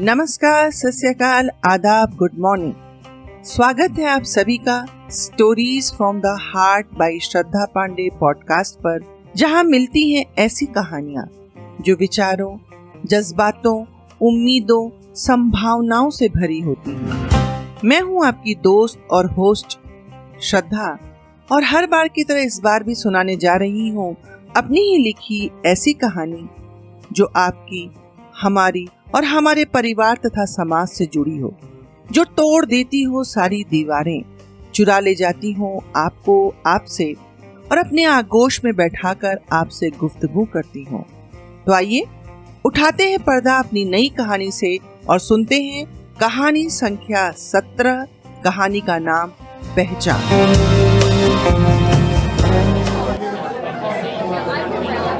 नमस्कार, सत श्री अकाल, आदाब, गुड मॉर्निंग। स्वागत है आप सभी का stories from the heart by Shraddha Pandey podcast पर, जहां मिलती हैं ऐसी कहानियां जो विचारों, जज्बातों, उम्मीदों, संभावनाओं से भरी होती हैं। मैं हूं आपकी दोस्त और होस्ट श्रद्धा, और हर बार की तरह इस बार भी सुनाने जा रही हूं अपनी ही लिखी ऐसी कहानी जो आपकी, हमारी और हमारे परिवार तथा समाज से जुड़ी हो, जो तोड़ देती हो सारी दीवारें, चुरा ले जाती हो आपको आपसे और अपने आगोश में बैठाकर आपसे गुफ्तगू करती हो। तो आइए उठाते हैं पर्दा अपनी नई कहानी से और सुनते हैं कहानी संख्या 17। कहानी का नाम पहचान।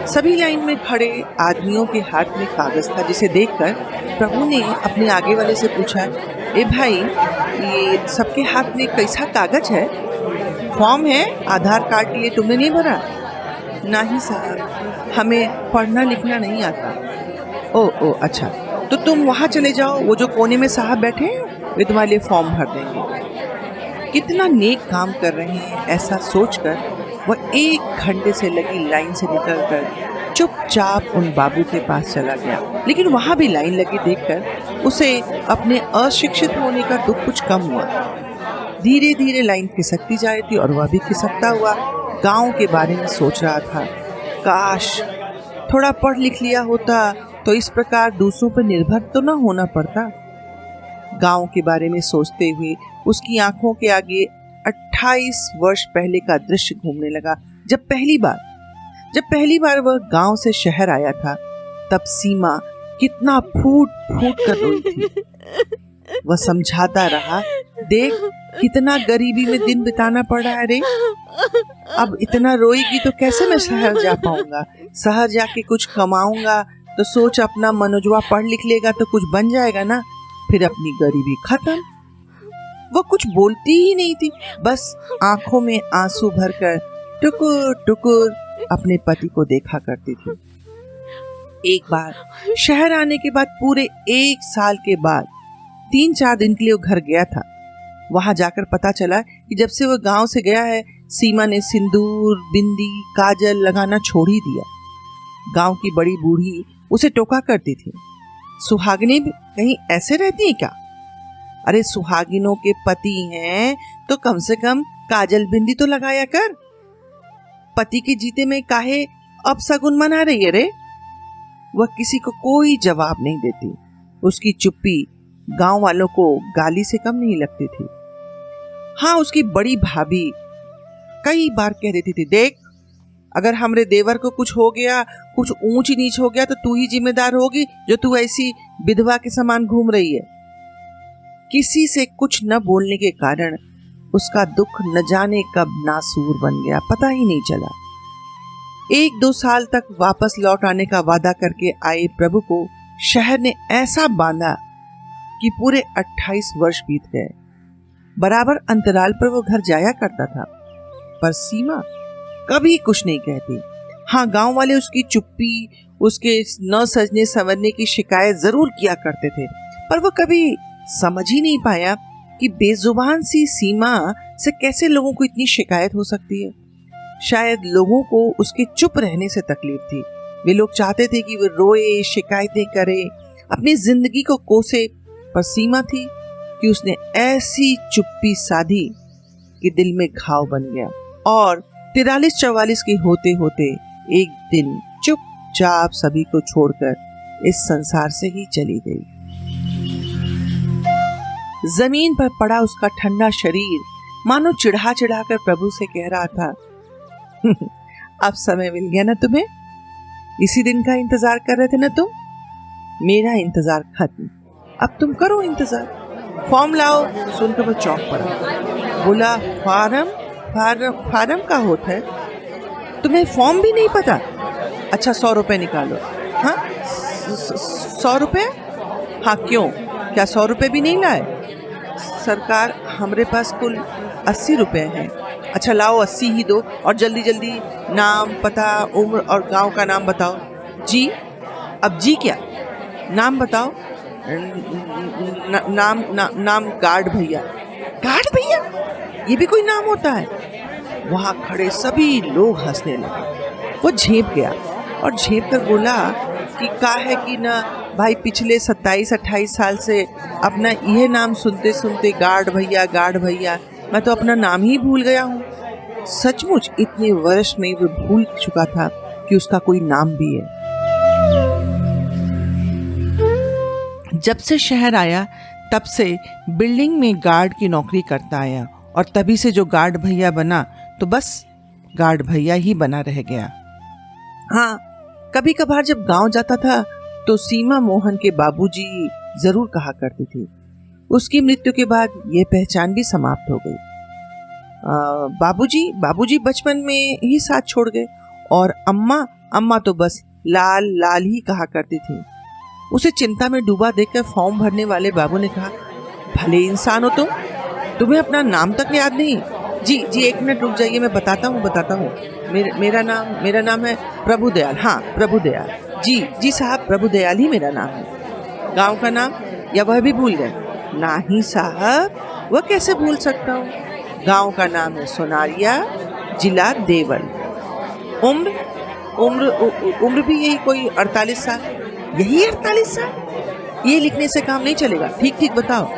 सभी लाइन में खड़े आदमियों के हाथ में कागज था, जिसे देखकर प्रभु ने अपने आगे वाले से पूछा, ए भाई, ये सबके हाथ में कैसा कागज है? फॉर्म है आधार कार्ड के लिए, तुमने नहीं भरा? नहीं साहब, हमें पढ़ना लिखना नहीं आता। ओ अच्छा, तो तुम वहाँ चले जाओ, वो जो कोने में साहब बैठे हैं वे तुम्हारे लिए फॉर्म भर देंगे। कितना नेक काम कर रहे हैं, ऐसा सोचकर वह 1 घंटे से लगी लाइन से निकलकर चुपचाप उन बाबू के पास चला गया। लेकिन वहाँ भी लाइन लगी देखकर उसे अपने अशिक्षित होने का दुख कुछ कम हुआ। धीरे धीरे लाइन खिसकती जा रही थी और वह भी खिसकता हुआ गांव के बारे में सोच रहा था। काश थोड़ा पढ़ लिख लिया होता तो इस प्रकार दूसरों पर निर्भर तो न होना पड़ता। गांव के बारे में सोचते हुए उसकी आंखों के आगे 28 वर्ष पहले का दृश्य घूमने लगा। जब पहली बार वह गांव से शहर आया था, तब सीमा कितना फूट फूट कर रोई थी। वह समझाता रहा, देख कितना गरीबी में दिन बिताना पड़ रहा है रे। अब इतना रोएगी तो कैसे मैं शहर जा पाऊंगा? शहर जाके कुछ कमाऊंगा तो सोच, अपना मनोजवा पढ़ लिख लेगा तो कुछ बन जाएगा ना, फिर अपनी गरीबी खत्म। वो कुछ बोलती ही नहीं थी, बस आंखों में आंसू भरकर टुकुर टुकुर अपने पति को देखा करती थी। एक बार शहर आने के बाद पूरे 1 साल के बाद 3-4 दिन के लिए वो घर गया था। वहां जाकर पता चला कि जब से वो गांव से गया है, सीमा ने सिंदूर, बिंदी, काजल लगाना छोड़ ही दिया। गांव की बड़ी बूढ़ी उसे टोका करती थी, सुहागिनें भी कहीं ऐसे रहती हैं क्या? अरे सुहागिनों के पति हैं तो कम से कम काजल बिंदी तो लगाया कर। पति के जीते में काहे अब सगुन मना रही है रे? वह किसी को कोई जवाब नहीं देती। उसकी चुप्पी गांव वालों को गाली से कम नहीं लगती थी। हाँ, उसकी बड़ी भाभी कई बार कह देती थी, देख अगर हमरे देवर को कुछ हो गया, कुछ ऊंच नीच हो गया तो तू ही जिम्मेदार होगी, जो तू ऐसी विधवा के समान घूम रही है। किसी से कुछ न बोलने के कारण उसका दुख न जाने कब नासूर बन गया, पता ही नहीं चला। 1-2 साल तक वापस लौट आने का वादा करके आए प्रभु को शहर ने ऐसा बांधा कि पूरे 28 वर्ष बीत गए। बराबर अंतराल पर वो घर जाया करता था, पर सीमा कभी कुछ नहीं कहती। हाँ, गांव वाले उसकी चुप्पी, उसके न सजने संवरने की शिकायत जरूर किया करते थे, पर वो कभी समझ ही नहीं पाया कि बेजुबान सी सीमा से कैसे लोगों को इतनी शिकायत हो सकती है। शायद लोगों को उसके चुप रहने से तकलीफ थी। वे लोग चाहते थे कि वो रोए, शिकायतें करे, अपनी जिंदगी को कोसे, पर सीमा थी कि उसने ऐसी चुप्पी साधी कि दिल में घाव बन गया और 43-44 के होते होते एक दिन चुपचाप सभी को छोड़कर इस संसार से ही चली गई। जमीन पर पड़ा उसका ठंडा शरीर मानो चिढ़ा चिढ़ा कर प्रभु से कह रहा था, अब समय मिल गया ना तुम्हें? इसी दिन का इंतजार कर रहे थे ना तुम? मेरा इंतजार खत्म, अब तुम करो इंतजार। फॉर्म लाओ। सुनकर वो चौंक पड़ा, बोला, फार्म का होता है? तुम्हें फॉर्म भी नहीं पता? अच्छा 100 रुपए निकालो। हाँ 100 रुपए? हाँ क्यों, क्या 100 रुपए भी नहीं लाए? सरकार, हमारे पास कुल 80 रुपए हैं। अच्छा लाओ 80 ही दो, और जल्दी जल्दी नाम, पता, उम्र और गांव का नाम बताओ। जी? अब जी क्या? नाम बताओ। नाम गार्ड भैया। गार्ड भैया, ये भी कोई नाम होता है? वहाँ खड़े सभी लोग हंसने लगे। वो झेप गया और झेप कर बोला कि का है कि ना भाई, पिछले 27-28 साल से अपना यह नाम सुनते सुनते गार्ड भैया, मैं तो अपना नाम ही भूल गया हूँ। सचमुच इतने वर्ष में वो भूल चुका था कि उसका कोई नाम भी है। जब से शहर आया तब से बिल्डिंग में गार्ड की नौकरी करता आया और तभी से जो गार्ड भैया बना तो बस गार्ड भैया ही बना रह गया। हाँ, कभी कभार जब गांव जाता था तो सीमा मोहन के बाबूजी जरूर कहा करती थी। उसकी मृत्यु के बाद ये पहचान भी समाप्त हो गई। बाबूजी बचपन में ही साथ छोड़ गए और अम्मा तो बस लाल ही कहा करती थी। उसे चिंता में डूबा देखकर फॉर्म भरने वाले बाबू ने कहा, भले इंसान हो तुम, तुम्हें अपना नाम तक याद नहीं? जी 1 मिनट रुक जाइए, मैं बताता हूँ। मेरा नाम है प्रभुदयाल। हाँ, प्रभुदयाल। जी साहब, प्रभुदयाल ही मेरा नाम है। गांव का नाम या वह भी भूल गए? नहीं साहब, वह कैसे भूल सकता हूँ। गांव का नाम है सोनारिया, जिला देवल। उम्र भी यही कोई 48 साल। यही 48 साल? ये लिखने से काम नहीं चलेगा, ठीक बताओ।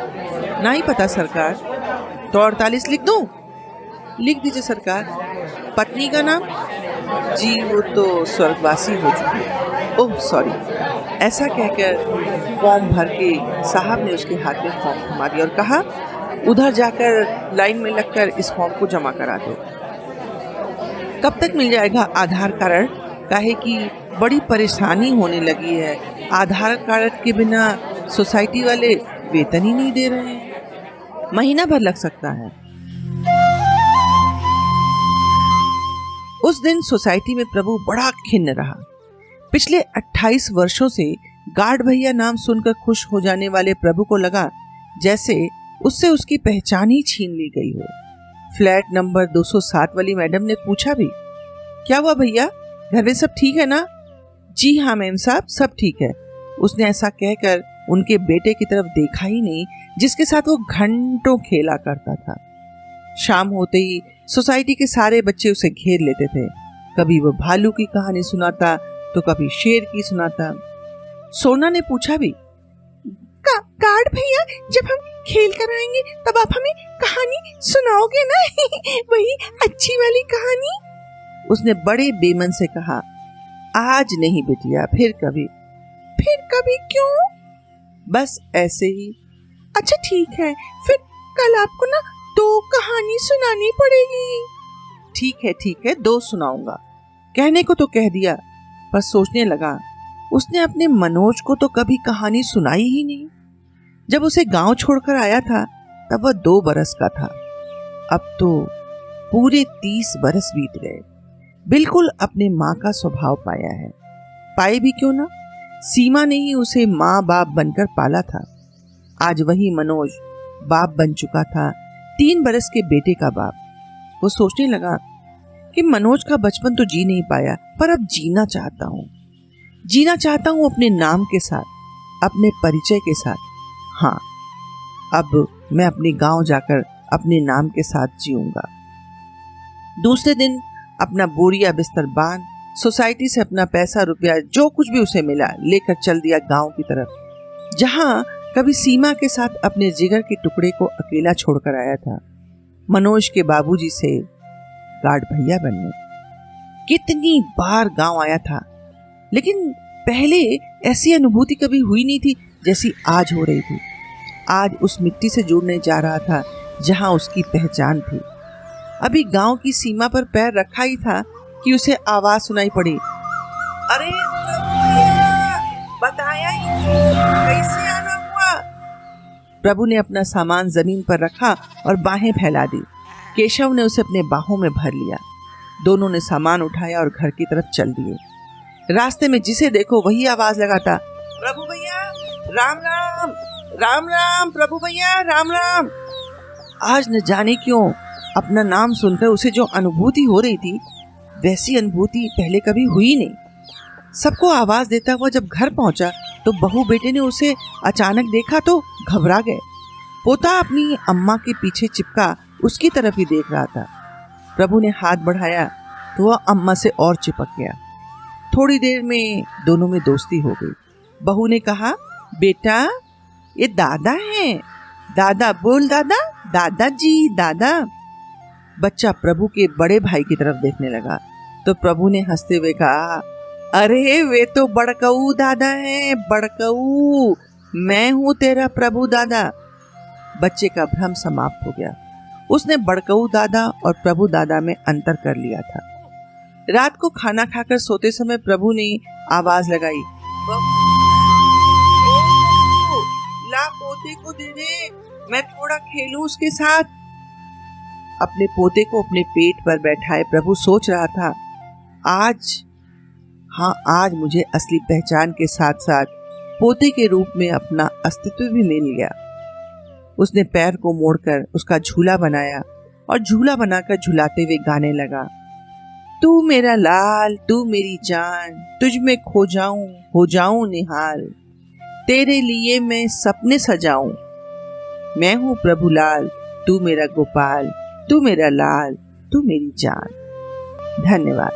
नहीं पता सरकार। तो 48 लिख दूं? लिख दीजिए सरकार। पत्नी का नाम? जी वो तो स्वर्गवासी हो चुकी है। Oh sorry. ऐसा कहकर फॉर्म भर के साहब ने उसके हाथ में फॉर्म थमा दिया और कहा, उधर जाकर लाइन में लगकर इस फॉर्म को जमा करा दो। कब तक मिल जाएगा आधार कार्ड? काहे कि बड़ी परेशानी होने लगी है। आधार कार्ड के बिना सोसाइटी वाले वेतन ही नहीं दे रहे हैं। महीना भर लग सकता है। उस दिन सोसाइटी में प्रभु बड़ा खिन्न रहा। पिछले 28 वर्षों से गार्ड भैया नाम सुनकर खुश हो जाने वाले प्रभु को लगा जैसे उससे उसकी पहचान ही छीन ली गई हो। फ्लैट नंबर 207 वाली मैडम ने पूछा भी, क्या हुआ भैया, घर में सब ठीक है ना? जी हाँ मैम साहब, सब ठीक है। उसने ऐसा कहकर उनके बेटे की तरफ देखा ही नहीं जिसके साथ वो घंटों खेला करता था। शाम होते ही सोसाइटी के सारे बच्चे उसे घेर लेते थे। कभी वो भालू की कहानी सुनाता तो कभी शेर की सुनाता। सोना ने पूछा भी, गार्ड भैया, जब हम खेल कर आएंगे तब आप हमें कहानी सुनाओगे ना? वही अच्छी वाली कहानी। उसने बड़े बेमन से कहा, आज नहीं बिटिया, फिर कभी। फिर कभी क्यों? बस ऐसे ही। अच्छा ठीक है, फिर कल आपको ना 2 कहानी सुनानी पड़ेगी। ठीक है 2 सुनाऊंगा। कहने को तो कह दिया, पर सोचने लगा उसने अपने मनोज को तो कभी कहानी सुनाई ही नहीं। जब उसे गांव छोड़कर आया था तब वह 2 बरस का था। अब तो पूरे 30 बरस बीत गए। बिल्कुल अपने माँ का स्वभाव पाया है। पाए भी क्यों ना, सीमा ने ही उसे माँ बाप बनकर पाला था। आज वही मनोज बाप बन चुका था, 3 बरस के बेटे का बाप। वो सोचने लगा कि मनोज का बचपन तो जी नहीं पाया, पर अब जीना चाहता हूँ अपने नाम के साथ, अपने परिचय के साथ। हाँ, अब मैं अपने गांव जाकर अपने नाम के साथ जीऊंगा। दूसरे दिन अपना बोरिया बिस्तर बांध सोसाइटी से अपना पैसा रुपया जो कुछ भी उसे मिला लेकर चल दिया गांव की तरफ, जहां कभी सीमा के साथ अपने जिगर के टुकड़े को अकेला छोड़कर आया था, मनोज के बाबूजी से गार्ड भैया बनने। कितनी बार गांव आया था, लेकिन पहले ऐसी अनुभूति कभी हुई नहीं थी जैसी आज हो रही थी। आज उस मिट्टी से जुड़ने जा रहा था जहां उसकी पहचान थी। अभी गांव की सीमा पर पैर रखा ही था कि उसे आवाज सुनाई पड़ी, अरे बताया ही कैसे आना हुआ। प्रभु ने अपना सामान जमीन पर रखा और बाहें फैला दी। केशव ने उसे अपने बाहों में भर लिया। दोनों ने सामान उठाया और घर की तरफ चल दिए। रास्ते में जिसे देखो वही आवाज लगाता, प्रभु भैया राम राम, राम राम, प्रभु भैया राम राम। आज न जाने क्यों अपना नाम सुनकर उसे जो अनुभूति हो रही थी वैसी अनुभूति पहले कभी हुई नहीं। सबको आवाज देता हुआ जब घर पहुंचा तो बहू बेटे ने उसे अचानक देखा तो घबरा गए। पोता अपनी अम्मा के पीछे चिपका उसकी तरफ ही देख रहा था। प्रभु ने हाथ बढ़ाया तो वह अम्मा से और चिपक गया। थोड़ी देर में दोनों में दोस्ती हो गई। बहू ने कहा, बेटा ये दादा हैं। दादा बोल, दादा, दादाजी, दादा। बच्चा प्रभु के बड़े भाई की तरफ देखने लगा तो प्रभु ने हंसते हुए कहा, अरे वे तो बड़कऊ दादा हैं, बड़कऊ। मैं हूं तेरा प्रभु दादा। बच्चे का भ्रम समाप्त हो गया। उसने बड़कऊ दादा और प्रभु दादा में अंतर कर लिया था। रात को खाना खाकर सोते समय प्रभु ने आवाज लगाई, ला पोते को दे दे, मैं थोड़ा खेलूं उसके साथ। अपने पोते को अपने पेट पर बैठाए प्रभु सोच रहा था, आज मुझे असली पहचान के साथ साथ पोते के रूप में अपना अस्तित्व भी मिल गया। उसने पैर को मोड़कर उसका झूला बनाया और झूला बनाकर झुलाते हुए गाने लगा, तू मेरा लाल, तू मेरी जान, तुझ में खो जाऊं, हो जाऊं निहाल, तेरे लिए मैं सपने सजाऊं। मैं हूं प्रभु लाल, तू मेरा गोपाल, तू मेरा लाल, तू मेरी जान। धन्यवाद।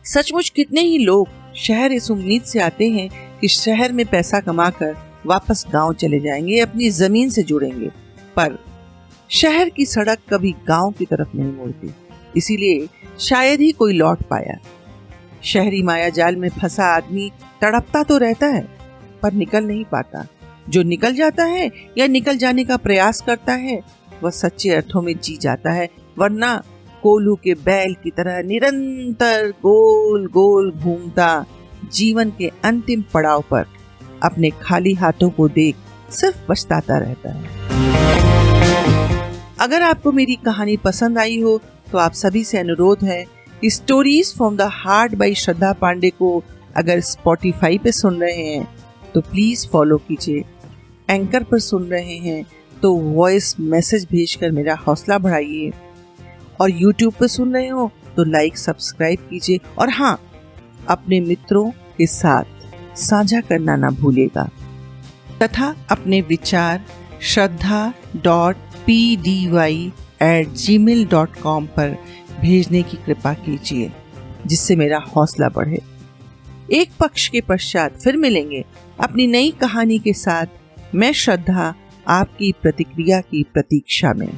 सचमुच कितने ही लोग शहर इस उम्मीद से आते हैं कि शहर में पैसा कमाकर वापस गांव चले जाएंगे, अपनी जमीन से जुड़ेंगे, पर शहर की सड़क कभी गांव की तरफ नहीं मुड़ती, इसीलिए शायद ही कोई लौट पाया। शहरी माया जाल में फंसा आदमी तड़पता तो रहता है पर निकल नहीं पाता। जो निकल जाता है या निकल जाने का प्रयास करता है वह सच्चे अर्थों में जी जाता है, वरना कोल्हू के बैल की तरह निरंतर गोल गोल घूमता जीवन के अंतिम पड़ाव पर अपने खाली हाथों को देख सिर्फ पछताता रहता है। अगर आपको मेरी कहानी पसंद आई हो तो आप सभी से अनुरोध है कि stories from the heart by Shraddha Pandey को अगर स्पॉटिफाई पे सुन रहे हैं तो प्लीज फॉलो कीजिए। एंकर पर सुन रहे हैं तो वॉइस मैसेज भेजकर मेरा हौसला बढ़ाइए, और YouTube पे सुन रहे हो तो लाइक सब्सक्राइब कीजिए, और हाँ, अपने मित्रों के साथ साझा करना ना भूलिएगा, तथा अपने विचार shraddha.pdy@gmail.com पर भेजने की कृपा कीजिए, जिससे मेरा हौसला बढ़े। एक पक्ष के पश्चात फिर मिलेंगे अपनी नई कहानी के साथ। मैं श्रद्धा आपकी प्रतिक्रिया की प्रतीक्षा में।